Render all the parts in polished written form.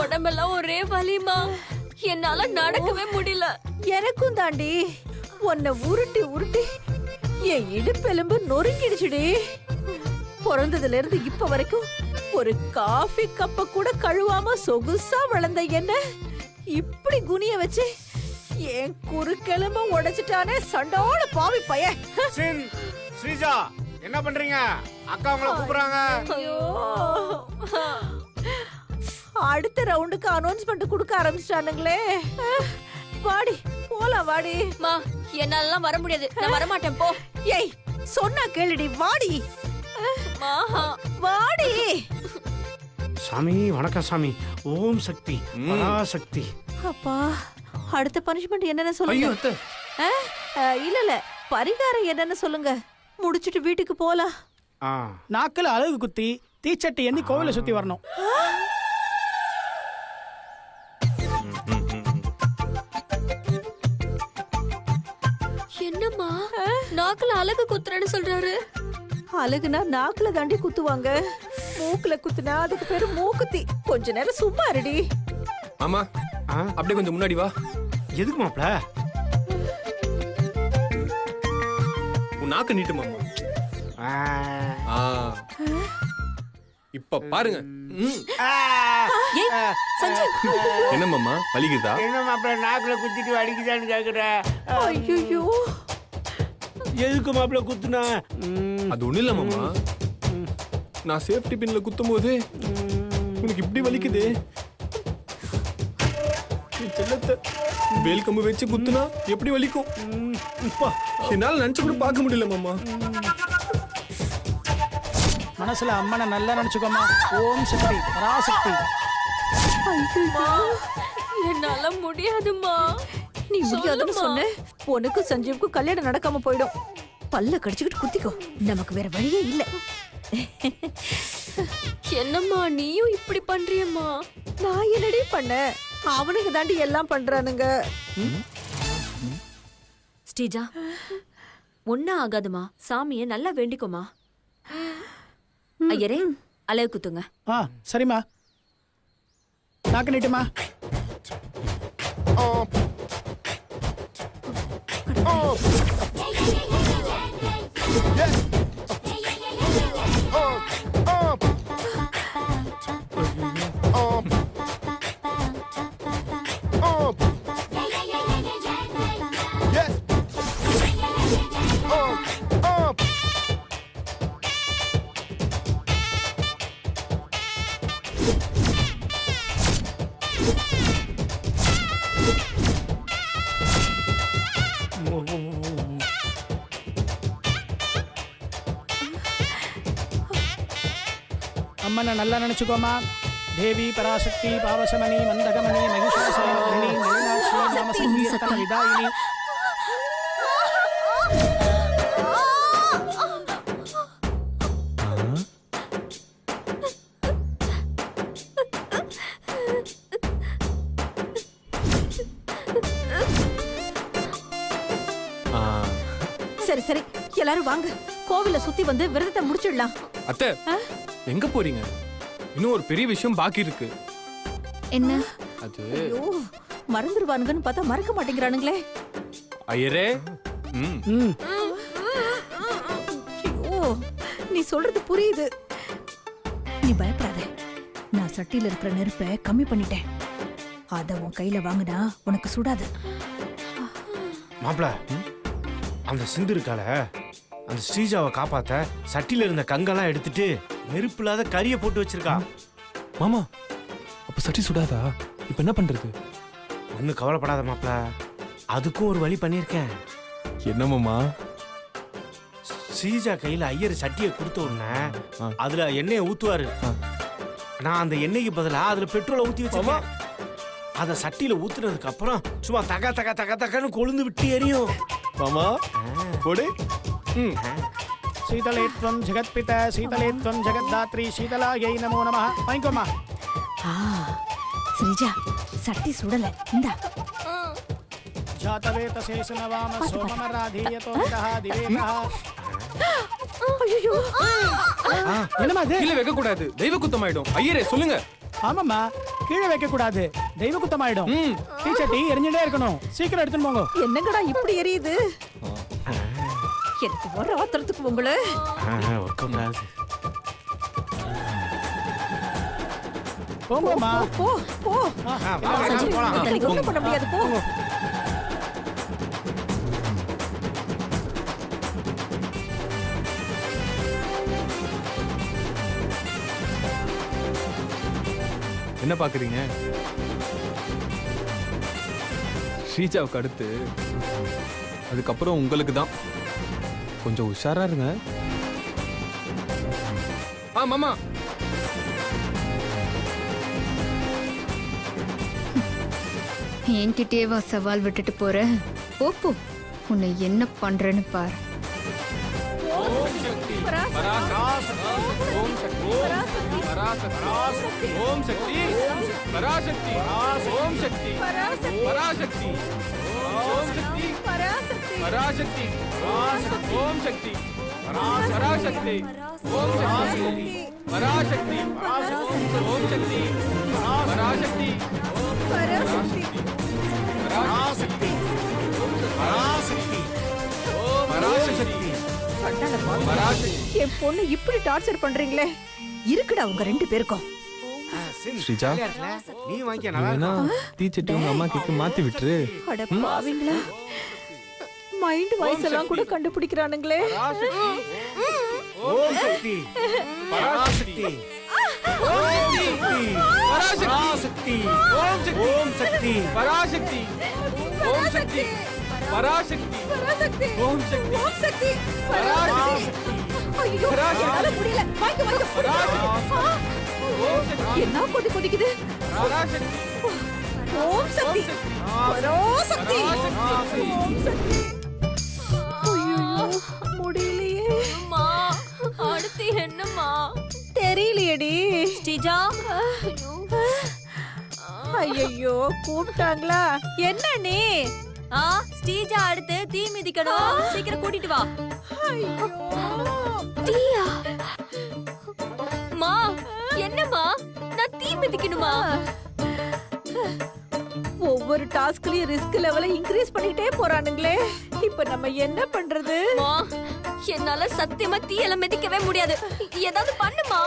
உடம்பெல்லாம் ஒரே வலிமா, என்னால நடக்கவே முடியல. எனக்கும் தாண்டி, உன்னை உருட்டி உருட்டி என் இடுப்பெலும்பு நொறுங்கிடுச்சுடி. பிறந்ததுல இருந்து இப்ப வரைக்கும் ஒரு காஃபி கப்ப கூட கழுவாம சொகுசா வளர்ந்த என்ன இப்படி குனிய வச்சு என் குறுக்கெலும்ப உடைச்சிட்டானே சண்டோட பாவி பையன். ஸ்ரீஜா, என்ன பண்றீங்க? அக்கா உங்களை கூப்பிடுறாங்க. ஐயோ, அடுத்த ரவுண்டுக்கு அனௌன்ஸ்மெண்ட் கொடுக்க ஆரம்பிச்சிட்டானுங்களே. வாடி போலாம், வாடி. மா, என்னாலலாம் வர முடியாது, நான் வர மாட்டேன் போ. ஏய், சொன்னா கேளுடி, வாடி. வாடி. சாமி வணக்கம் சாமி. ஓம் சக்தி பராசக்தி. அப்பா, அடுத்த பனிஷ்மெண்ட் என்னன்னு சொல்லுங்க. இல்ல இல்ல, பரிகாரம் என்னன்னு சொல்லுங்க, முடிச்சிட்டு வீட்டுக்கு போலாம். நாக்குல அழகு குத்தி தீச்சட்டி எண்ணி கோவில சுத்தி வரணும். என்னம்மா நாக்குல அழகு குத்துறன்னு சொல்றாரு? அழகுனா நாக்குல தாண்டி குத்துவாங்க, மூக்குல குத்துனா அதுக்கு பேரு மூக்குத்தி. கொஞ்ச நேரம் சும்மா இருடி. ஆமா, அப்படியே கொஞ்சம் முன்னாடி வா. எதுக்கு மாப்ள? உன் நாக்கு நீட்டு மாமா. இப்ப பாருங்க. என்ன மாமா வலிக்குதா? என்ன மாப்ள நாக்குல குத்திட்டு வலிக்குதான்னு கேக்குற? ஐயோ, எதுக்கு மாப்ள குத்துனா? அது ஒண்ணு இல்ல மாமா, நான் சேஃப்டி பின்ல குத்தும் போது உனக்கு இப்படி வலிக்குது. செல்லத்தை வேல் கம்பு வச்சு குத்துனா எப்படி வலிக்கும் என்னால நினைச்சு கூட பார்க்க முடியல மாமா. மனசுல அம்மனை நல்லா நினைச்சுக்கோமா. ஓம் சக்தி பராசக்தி. என்னால முடியாதுமா. நீ முடியாதுன்னு சொன்ன, உனக்கு சஞ்சீவுக்கும் கல்யாணம் நடக்காம போயிடும். பல்ல கடிச்சுக்கிட்டு குத்திக்கோ, நமக்கு வேற வழியே இல்ல. என்னம்மா நீயும் இப்படி பண்றியம்மா? நான் என்னடி பண்ண, அவனுக்கு தாண்டி எல்லாம் பண்றானுங்க. ஸ்ரீஜா, ஒன்னும் ஆகாதுமா, சாமியை நல்லா வேண்டிக்கோமா. ஐயரே, அழகு குத்துங்க. சரிம்மா, நாக்கு நீட்டுமா. அம்மனை நல்லா நினைச்சுக்கோமா. தேவி பராசக்தி பாவசமணி மந்தகமணி மகிஷாசுரமர்தினி மீனாட்சி நாம சங்கீர்த்தன விதாயினி. சரி சரி, எல்லாரும் வாங்க, கோவில சுத்தி வந்து விரதத்தை முடிச்சிடலாம். அத்தை, எங்க போறீங்க? இன்னும் ஒரு பெரிய விஷயம் பாக்கி இருக்கு. என்ன அது? ஐயோ, மறந்துடுவானுங்கன்னு பார்த்தா மறக்க மாட்டேங்கிறானுங்களே. ஐயரே, ஐயோ, நீ சொல்றது புரியுது. நீ பயப்படாத, நான் சட்டியில இருக்கிற நெருப்பை கம்மி பண்ணிட்டேன். அத உன் கையில வாங்கினா உனக்கு சுடாது. மாப்ள, அந்த சிந்து இருக்கால, அந்த ஸ்ரீஜாவை காப்பாத்த சட்டியில இருந்த கங்கெல்லாம் எடுத்துட்டு நெருப்பு இல்லாத கறியை போட்டு வச்சிருக்கா. மாமா, அப்ப சட்டி சுடாதா? இப்ப என்ன பண்றது? ஒன்னும் கவலைப்படாத மாப்ள, அதுக்கும் ஒரு வழி பண்ணிருக்கேன். என்ன மாமா? ஸ்ரீஜா கையில ஐயர் சட்டியை கொடுத்த உடனே அதுல எண்ணெயை ஊத்துவாரு. நான் அந்த எண்ணெய்க்கு பதிலா அதுல பெட்ரோலை ஊத்தி வச்சேன். அத சட்டியில ஊத்துனதுக்கு அப்புறம் சும்மா தக தக தக தகன்னு கொழுந்து விட்டு எரியும். மாமா போடு. சீதலேத்வம் ஜெகத்பிதா சீதலேத்வம் ஜெகத்தாத்ரி சீதலாயை நமோ நமः. வாங்கிக்கோமா. ஸ்ரீஜா சட்டி சுடல இந்தா. ஜாதவேத சேஷனவாம சோமராதீயதோ விதஹ திவேதஹ. ஐயோ என்னம்மா அது? கீழே வைக்க கூடாது, தெய்வ குத்தமாயிடும். ஐயரே சொல்லுங்க. ஆமாம்மா, கீழே வைக்க கூடாது, தெய்வ குத்தமாயிடும். தீச்சட்டி எரிஞ்சுட்டே இருக்கணும். சீக்கிரம் எடுத்துன்னு போங்க. என்னங்கடா இப்படி எரியுது? எனக்கு வர ஆத்திரத்துக்கு உங்களை போங்கம்மா. போ போ ஒண்ணும் பண்ண முடியாது போ. என்ன பாக்குறீங்க? ஸ்ரீஜாவுக்கு அடுத்து அதுக்கப்புறம் உங்களுக்கு தான். கொஞ்சம் உஷாரா இருங்க. மாமா என்கிட்டேவா சவால் விட்டுட்டு போற? போ உன்னை என்ன பண்றேன்னு பாரு. ஓம் சக்தி பராசக்தி ஓம் சக்தி பராசக்தி ஓம் சக்தி பராசக்தி ஓம் சக்தி பராசக்தி ஓம் சக்தி பராசக்தி ஓம் சக்தி பராசக்தி பராசக்தி என் பொண்ணு இப்படி டார்ச்சர் பண்றீங்களே, இருக்குடா உங்க ரெண்டு பேருக்கும். ஸ்ரீஜா, நீ வாங்கிக்க, நல்லா தீச்சட்டி உங்க அம்மா கிட்ட மாத்தி விட்டுரு. அட பாவிங்களா, மைண்ட் வாய்ஸ் எல்லாம் கூட கண்டுபிடிக்கிறானுங்களே. ஓம் சக்தி பராசக்தி ஓம் சக்தி ஓம் சக்தி பராசக்தி ஓம் சக்தி பராசக்தி ஓம் சக்தி ஓம் சக்தி பராசக்தி. ஐயோ என்னால முடியல. வாங்க என்ன கொதிக்குது? பராசக்தி ஓம் சக்தி பராசக்தி ஓம் சக்தி. ஐயோ முடியலையே. அம்மா, அடுத்து என்னம்மா? தெரியலையேடி. ஸ்ரீஜா, ஐயோ கூப்பிட்டாங்களா? என்ன நீ? ஸ்ரீஜா அடுத்து தீ மிதிக்கணும். சீக்கிரம் கூட்டிட்டு வா. ஐயோ தீயா? மா, என்னம்மா? நான் தீ மிதிக்கணுமா? ஒவ்வொரு டாஸ்க்லயும் ரிஸ்க் லெவலை இன்க்ரீஸ் பண்ணிட்டே போறானுங்களே. இப்ப நம்ம என்ன பண்றது? மா, என்னால சத்தியமா தீயெல்லாம் மிதிக்கவே முடியாது. ஏதாவது பண்ணுமா?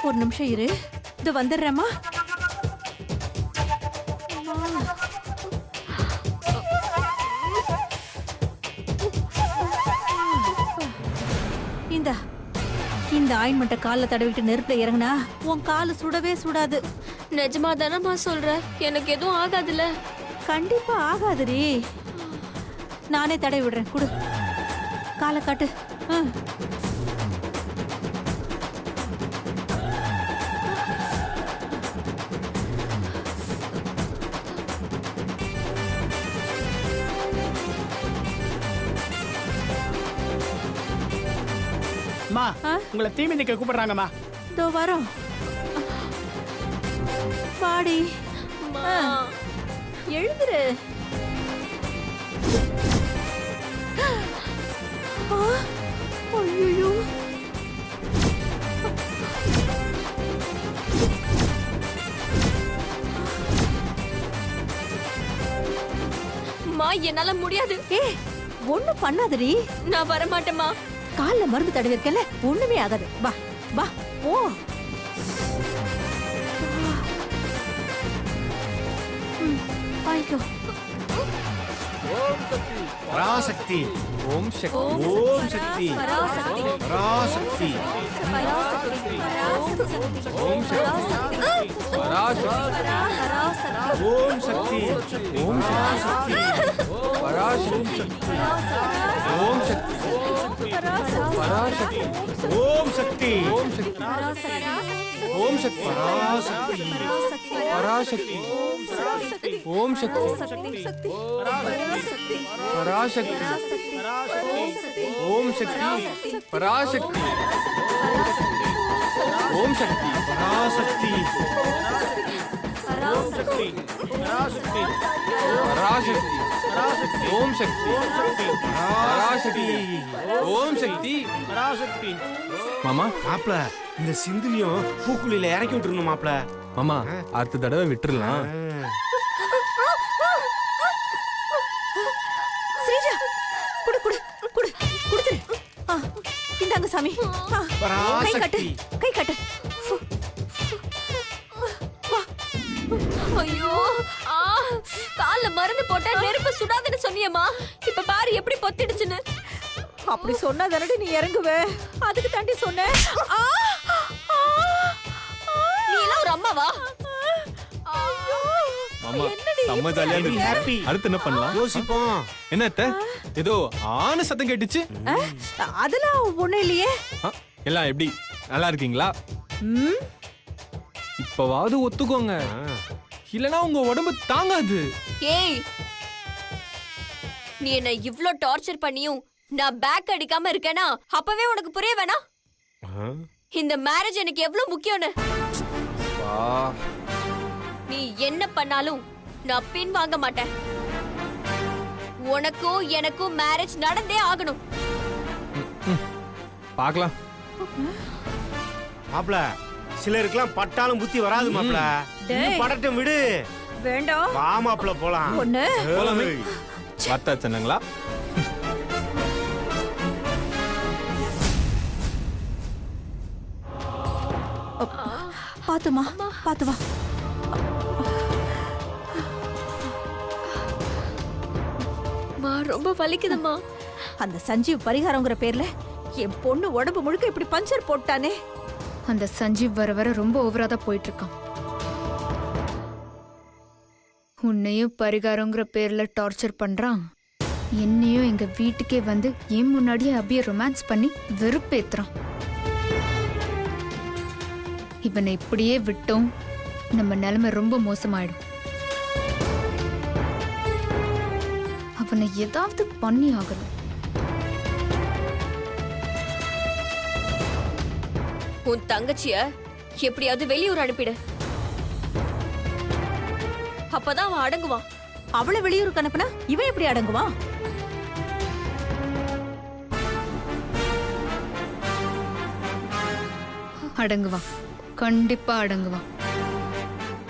ஒரு நிமிஷம் இரு, இது வந்துடுறேம்மா. இந்த ஆயின்மெண்ட்டை காலில் தடவிட்டு நெருப்புல இறங்குனா உன் காலு சுடவே சுடாது. நிஜமா தானம்மா சொல்ற? எனக்கு எதுவும் ஆகாதுல்ல? கண்டிப்பா ஆகாதுடி. நானே தடவி விடுறேன், குடு. காலை காட்டு. அம்மா, உங்களை தீ மிதிக்க கூப்பிடுறாங்கம்மா. இதோ வரோம். பாடி எழுந்துரு. ஐயோ மா, என்னால முடியாது. ஒண்ணும் பண்ணாதடி. நான் வர மாட்டேம்மா. கால்ல மருந்து தடவி இருக்கல, ஒண்ணுமே ஆகாது. வா வா போ. வாங்கிக்கோ. பராசக்தி ஓம் சக்தி ஓம் சக்தி பராசக்தி பராசக்தி பராசக்தி ஓம் சக்தி பராசக்தி ஓம் சக்தி ஓம் சக்தி பராசக்தி ஓம் சக்தி பராசக்தி ஓம் சக்தி ஓம் சக்தி ஓம் சக்தி பராசக்தி ஓம் சக்தி பராசக்தி ஓம் சக்தி பராசக்தி ஓம் சக்தி பராசக்தி பராசக்தி ஓம் சக்தி பராசக்தி ஓம் சக்தி பராசக்தி. மாமா மாப்பிள இந்த சிந்துலியும் பூக்குழியில இறக்கி விட்டுருணும் மாப்பிள. மாமா அடுத்த தடவை விட்டுறலாம். ஸ்ரீஜா குடு குடு குடு குடுத்துரு. இந்தாங்க சாமி. கை கட்டு பராசக்தி. கை கட்டு. ஐயோ கால்ல மருந்து போட்டா நெருப்பு சுடாதுன்னு சொன்னியம்மா. இப்ப பாரு எப்படி பொத்திடுச்சுன்னு. அப்படி சொன்னா தானடி நீ இறங்குவ. அதுக்கு தாண்டி சொன்னேன். நீ எல்லாம் ஒரு அம்மாவா? மாமா செம்ம ஜாலியா Be இருக்கு. happy. அடுத்து என்ன பண்ணலாம்? யோசிப்போம். என்ன அத்தை? ஏதோ ஆன சத்தம் கேட்டுச்சு. அதெல்லாம் ஒண்ணு இல்லையே. எல்லாம் எப்படி நல்லா இருக்கீங்களா? இப்பவாவது ஒத்துக்கோங்க, இல்லனா உங்க உடம்பு தாங்காது. ஏய், நீ என்ன இவ்ளோ டார்ச்சர் பண்ணியும் நான் பேக் அடிக்காம இருக்கேனா அப்பவே உனக்கு புரிய வேணா? இந்த மேரேஜ் எனக்கு எவ்வளவு முக்கியம்னு. நீ என்ன பண்ணாலும் நான் பின் வாங்க மாட்டேன். உனக்கும் எனக்கும் மேரேஜ் நடந்தே ஆகணும். பார்க்கலாம். மாப்பிள சிலருக்குலாம் பட்டாலும் புத்தி வராது மாப்பிள. டேய். படட்டும் விடு. வேண்டாம். வா மாப்பிள போலாம். ஒண்ணு போலாமே. வார்த்தா சொன்னாங்களா? பாத்துமா பாத்து வா. ரொம்ப வலிக்குதுமா. அந்த சஞ்சீவ் பரிகாரங்கிற பேர்ல என் பொண்ணு உடம்பு முழுக்க இப்படி பஞ்சர் போட்டானே. அந்த சஞ்சீவ் வர வர ரொம்ப ஓவரா தான் போயிட்டு இருக்கான். உன்னையும் பரிகாரங்கிற பேர்ல டார்ச்சர் பண்றான். என்னையும் எங்க வீட்டுக்கே வந்து என் முன்னாடியே அபிய ரொமான்ஸ் பண்ணி வெறுப்பேத்துறான். இவனை இப்படியே விட்டோம் நம்ம நிலைமை ரொம்ப மோசமாயிடும். அவனை ஏதாவது பண்ணி ஆகணும். உன் தங்கச்சிய எப்படியாவது வெளியூர் அனுப்பிடு. அப்பதான் அவன் அடங்குவான். அவளை வெளியூருக்கு அனுப்புனா இவன் எப்படி அடங்குவான்? அடங்குவான், கண்டிப்பா அடங்குவான்.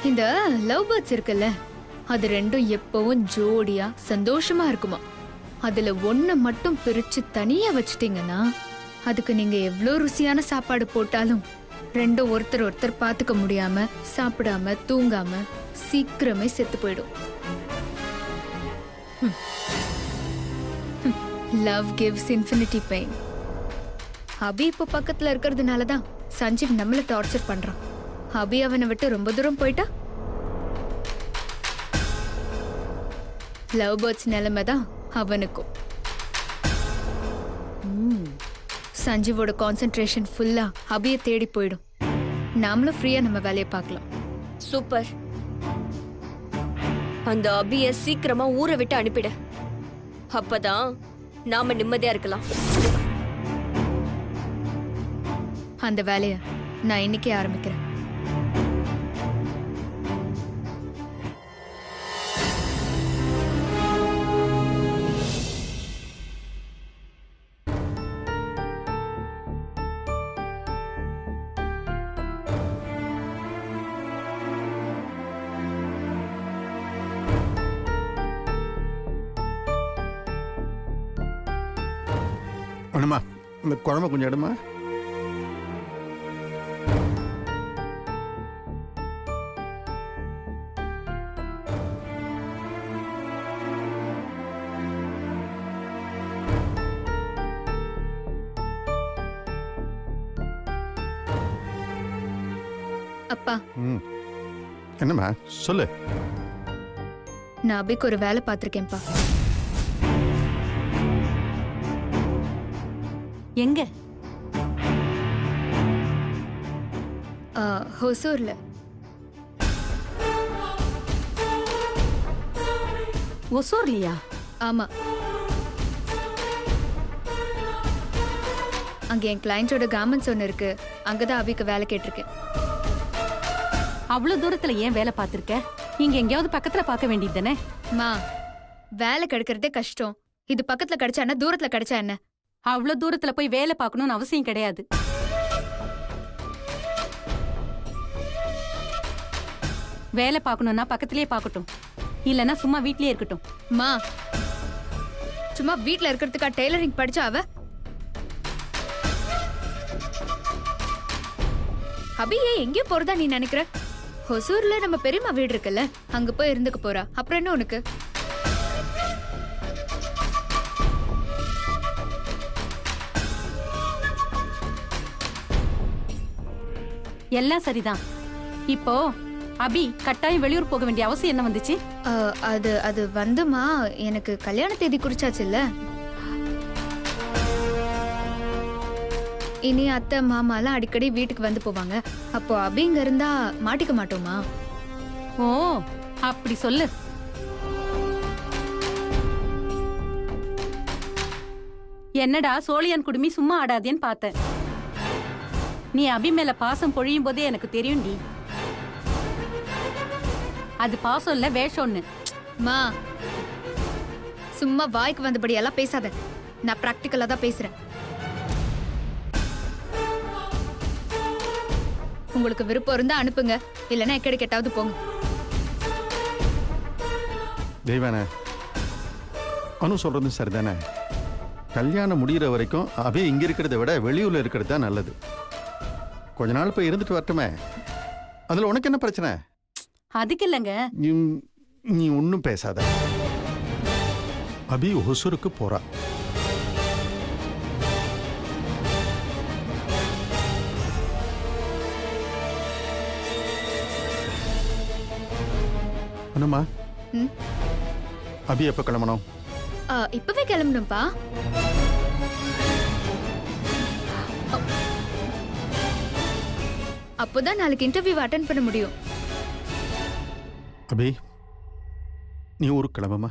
இந்த லவ் பேர்ட்ஸ் இருக்குல்ல, அது ரெண்டும் எப்பவும் ஜோடியா சந்தோஷமா இருக்குமா. அதுல ஒன்ன மட்டும் பிரிச்சு தனியா வச்சிட்டீங்கன்னா அதுக்கு நீங்க எவ்வளோ ருசியான சாப்பாடு போட்டாலும் ரெண்டும் ஒருத்தர் ஒருத்தர் பாத்துக்க முடியாம சாப்பிடாம தூங்காம சீக்கிரமே செத்து போயிடும். Love gives infinity pain. Abhi இப்போ பக்கத்துல இருக்கிறதுனால தான் சஞ்சீவ் நம்மள டார்ச்சர் பண்றான். அபி அவனை விட்டு ரொம்ப தூரம் போயிட்டா லவ் பேர்ட்ஸ் நிலைமை தான் அவனுக்கும். சஞ்சீவோட கான்சென்ட்ரேஷன் ஃபுல்லா அபியை தேடி போயிடும். நாமளும் ஃப்ரீயா நம்ம வேலையை பார்க்கலாம். சூப்பர். அந்த அபிய சீக்கிரமா ஊரை விட்டு அனுப்பிடு. அப்பதான் நாம நிம்மதியா இருக்கலாம். அந்த வேலையை நான் இன்னைக்கே ஆரம்பிக்கிறேன். வேணுமா இந்த குழம்பு கொஞ்சம் இடமா? அப்பா, என்னம்மா சொல்லு. நான் அபிக்கு ஒரு வேலை பார்த்திருக்கேன்ப்பா. எங்க? ஹொசூர்ல. ஒசூர்லியா? ஆமா, அங்க என் கிளையண்டோட கார்மெண்ட்ஸ் ஒன்று இருக்கு. அங்கதான் அபிக்கு வேலை கேட்டிருக்கேன். அவ்வளவு தூரத்துல ஏன் வேலை பார்த்திருக்க? இங்க எங்கேயாவது பக்கத்துல பார்க்க வேண்டியது தானே? மா வேலை கிடைக்கிறதே கஷ்டம். இது பக்கத்துல கிடைச்சா என்ன, தூரத்துல கிடைச்சா என்ன? அவ்வளவு தூரத்துல போய் வேலை பார்க்கணும்னு அவசியம் கிடையாது. வேலை பார்க்கணும்னா பக்கத்திலேயே பார்க்கட்டும், இல்லைன்னா சும்மா வீட்லயே இருக்கட்டும். மா சும்மா வீட்ல இருக்கிறதுக்கா டெய்லரிங் படிச்சா அவ? அபியே எங்கேயோ போறதா நீ நினைக்கிற? ஹொசூர்ல நம்ம பெரியம்மா வீடு இருக்குல்ல, அங்க போய் இருந்துக்க போறா. அப்புறம் என்ன உனக்கு? எல்லாம் சரிதான். இப்போ அபி கட்டாயம் வெளியூர் போக வேண்டிய அவசியம் என்ன வந்துச்சு? அது வந்துமா, எனக்கு கல்யாண தேதி குறிச்சாச்சுல்ல. இனி அத்தை மாமாலாம் அடிக்கடி வீட்டுக்கு வந்து போவாங்க. அப்போ அபி இங்க இருந்தா மாட்டிக்க மாட்டோமா? ஓ அப்படி சொல்லு. என்னடா சோழியான் குடுமி சும்மா ஆடாதேன்னு பார்த்தேன். நீ அபி மேல பாசம் பொழியும் போதே எனக்கு தெரியும்டி. அது பாசம் இல்ல, வேஷம்னு. மா சும்மா வாய்க்கு வந்தபடி எல்லாம் பேசாத. நான் பிராக்டிக்கலா தான் பேசுறேன். உங்களுக்கு விருப்பம் இருந்தா அனுப்புங்க, இல்லைன்னா எக்கடி கெட்டாவது போங்க. தெய்வானே, அனு சொல்றது சரிதானே? கல்யாணம் முடிகிற வரைக்கும் அபி இங்க இருக்கிறத விட வெளியூர்ல இருக்கிறது தான் நல்லது. கொஞ்ச நாள் போய் இருந்துட்டு வரட்டுமே, அதுல உனக்கு என்ன பிரச்சனை? அதுக்கு இல்லைங்க. நீ ஒன்னும் பேசாத. அபி ஒசூருக்கு போறா. அனுமா, அபி எப்ப கிளம்பணும்? இப்பவே கிளம்பணும்பா. அப்போதான் நாளைக்கு இன்டர்வியூ அட்டெண்ட் பண்ண முடியும். அபி, நீ ஊருக்கு கிளம்புமா.